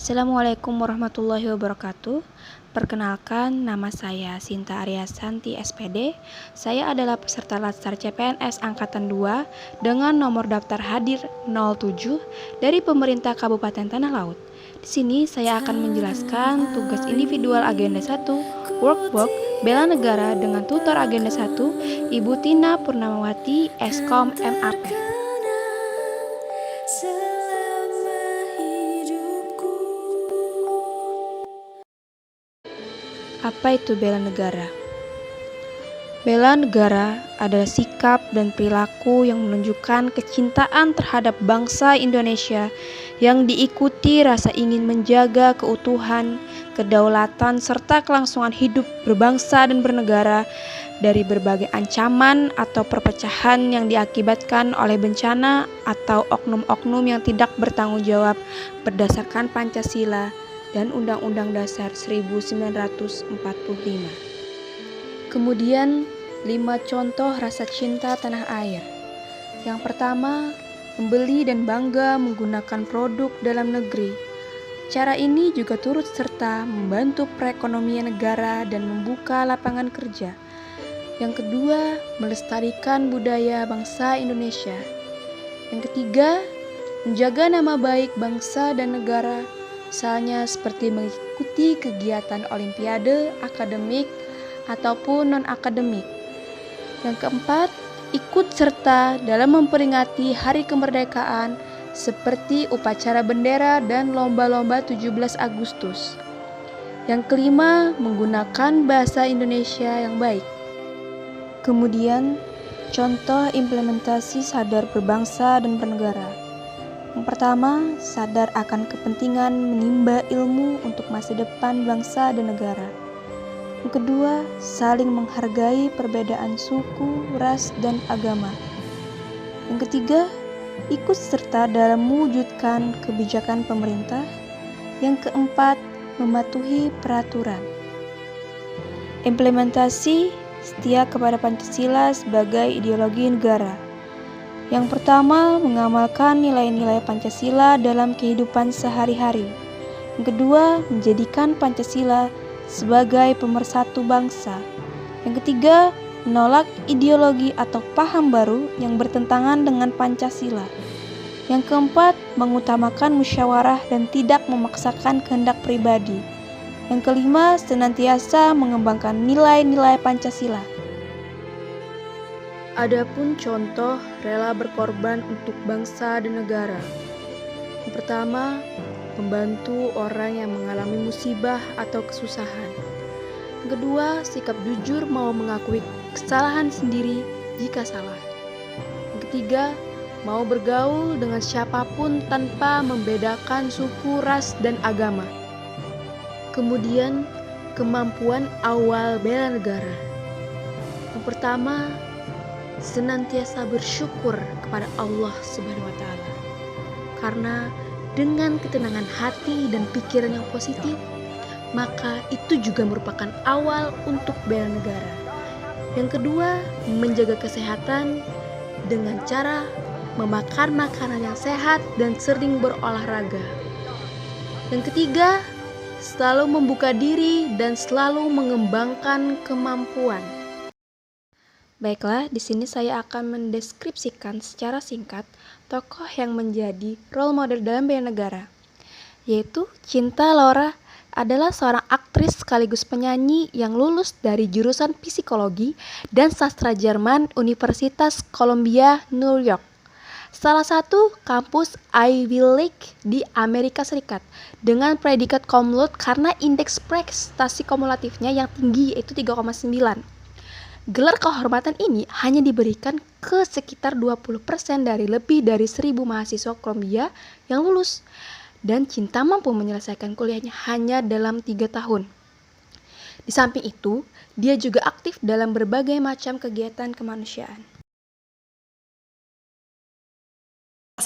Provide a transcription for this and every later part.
Assalamualaikum warahmatullahi wabarakatuh. Perkenalkan, nama saya Sinta Aryasanti SPD. Saya adalah peserta Latsar CPNS Angkatan 2 dengan nomor daftar hadir 07 dari pemerintah Kabupaten Tanah Laut. Di sini saya akan menjelaskan tugas individual agenda 1, workbook, bela negara dengan tutor agenda 1, Ibu Tina Purnamawati, Eskom MAP. Apa itu bela negara? Bela negara adalah sikap dan perilaku yang menunjukkan kecintaan terhadap bangsa Indonesia yang diikuti rasa ingin menjaga keutuhan, kedaulatan, serta kelangsungan hidup berbangsa dan bernegara dari berbagai ancaman atau perpecahan yang diakibatkan oleh bencana atau oknum-oknum yang tidak bertanggung jawab berdasarkan Pancasila dan Undang-Undang Dasar 1945. Kemudian, 5 contoh rasa cinta tanah air. Yang pertama, membeli dan bangga menggunakan produk dalam negeri. Cara ini juga turut serta membantu perekonomian negara dan membuka lapangan kerja. Yang kedua, melestarikan budaya bangsa Indonesia. Yang ketiga, menjaga nama baik bangsa dan negara, misalnya seperti mengikuti kegiatan olimpiade, akademik, ataupun non-akademik. Yang keempat, ikut serta dalam memperingati hari kemerdekaan seperti upacara bendera dan lomba-lomba 17 Agustus. Yang kelima, menggunakan bahasa Indonesia yang baik. Kemudian, contoh implementasi sadar berbangsa dan bernegara. Yang pertama, sadar akan kepentingan menimba ilmu untuk masa depan bangsa dan negara. Yang kedua, saling menghargai perbedaan suku, ras, dan agama. Yang ketiga, ikut serta dalam mewujudkan kebijakan pemerintah. Yang keempat, mematuhi peraturan. Implementasi setia kepada Pancasila sebagai ideologi negara. Yang pertama, mengamalkan nilai-nilai Pancasila dalam kehidupan sehari-hari. Yang kedua, menjadikan Pancasila sebagai pemersatu bangsa. Yang ketiga, menolak ideologi atau paham baru yang bertentangan dengan Pancasila. Yang keempat, mengutamakan musyawarah dan tidak memaksakan kehendak pribadi. Yang kelima, senantiasa mengembangkan nilai-nilai Pancasila. Adapun contoh rela berkorban untuk bangsa dan negara. Yang pertama, membantu orang yang mengalami musibah atau kesusahan. Yang kedua, sikap jujur mau mengakui kesalahan sendiri jika salah. Yang ketiga, mau bergaul dengan siapapun tanpa membedakan suku, ras, dan agama. Kemudian, kemampuan awal bela negara. Yang pertama, senantiasa bersyukur kepada Allah Subhanahu wa Ta'ala. Karena dengan ketenangan hati dan pikiran yang positif, maka itu juga merupakan awal untuk bela negara. Yang kedua, menjaga kesehatan dengan cara memakan makanan yang sehat dan sering berolahraga. Yang ketiga, selalu membuka diri dan selalu mengembangkan kemampuan. Baiklah, di sini saya akan mendeskripsikan secara singkat tokoh yang menjadi role model dalam bela negara, yaitu Cinta Laura adalah seorang aktris sekaligus penyanyi yang lulus dari jurusan psikologi dan sastra Jerman Universitas Columbia, New York, salah satu kampus Ivy League di Amerika Serikat, dengan predikat cum laude karena indeks prestasi kumulatifnya yang tinggi, yaitu 3,9. Gelar kehormatan ini hanya diberikan ke sekitar 20% dari lebih dari 1.000 mahasiswa Columbia yang lulus, dan Cinta mampu menyelesaikan kuliahnya hanya dalam 3 tahun. Di samping itu, dia juga aktif dalam berbagai macam kegiatan kemanusiaan.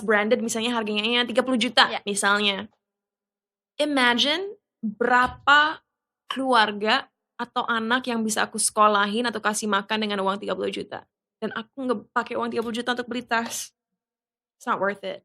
Branded misalnya harganya 30 juta misalnya. Imagine berapa keluarga atau anak yang bisa aku sekolahin atau kasih makan dengan uang 30 juta. Dan aku nggak pakai uang 30 juta untuk beli tas. It's not worth it.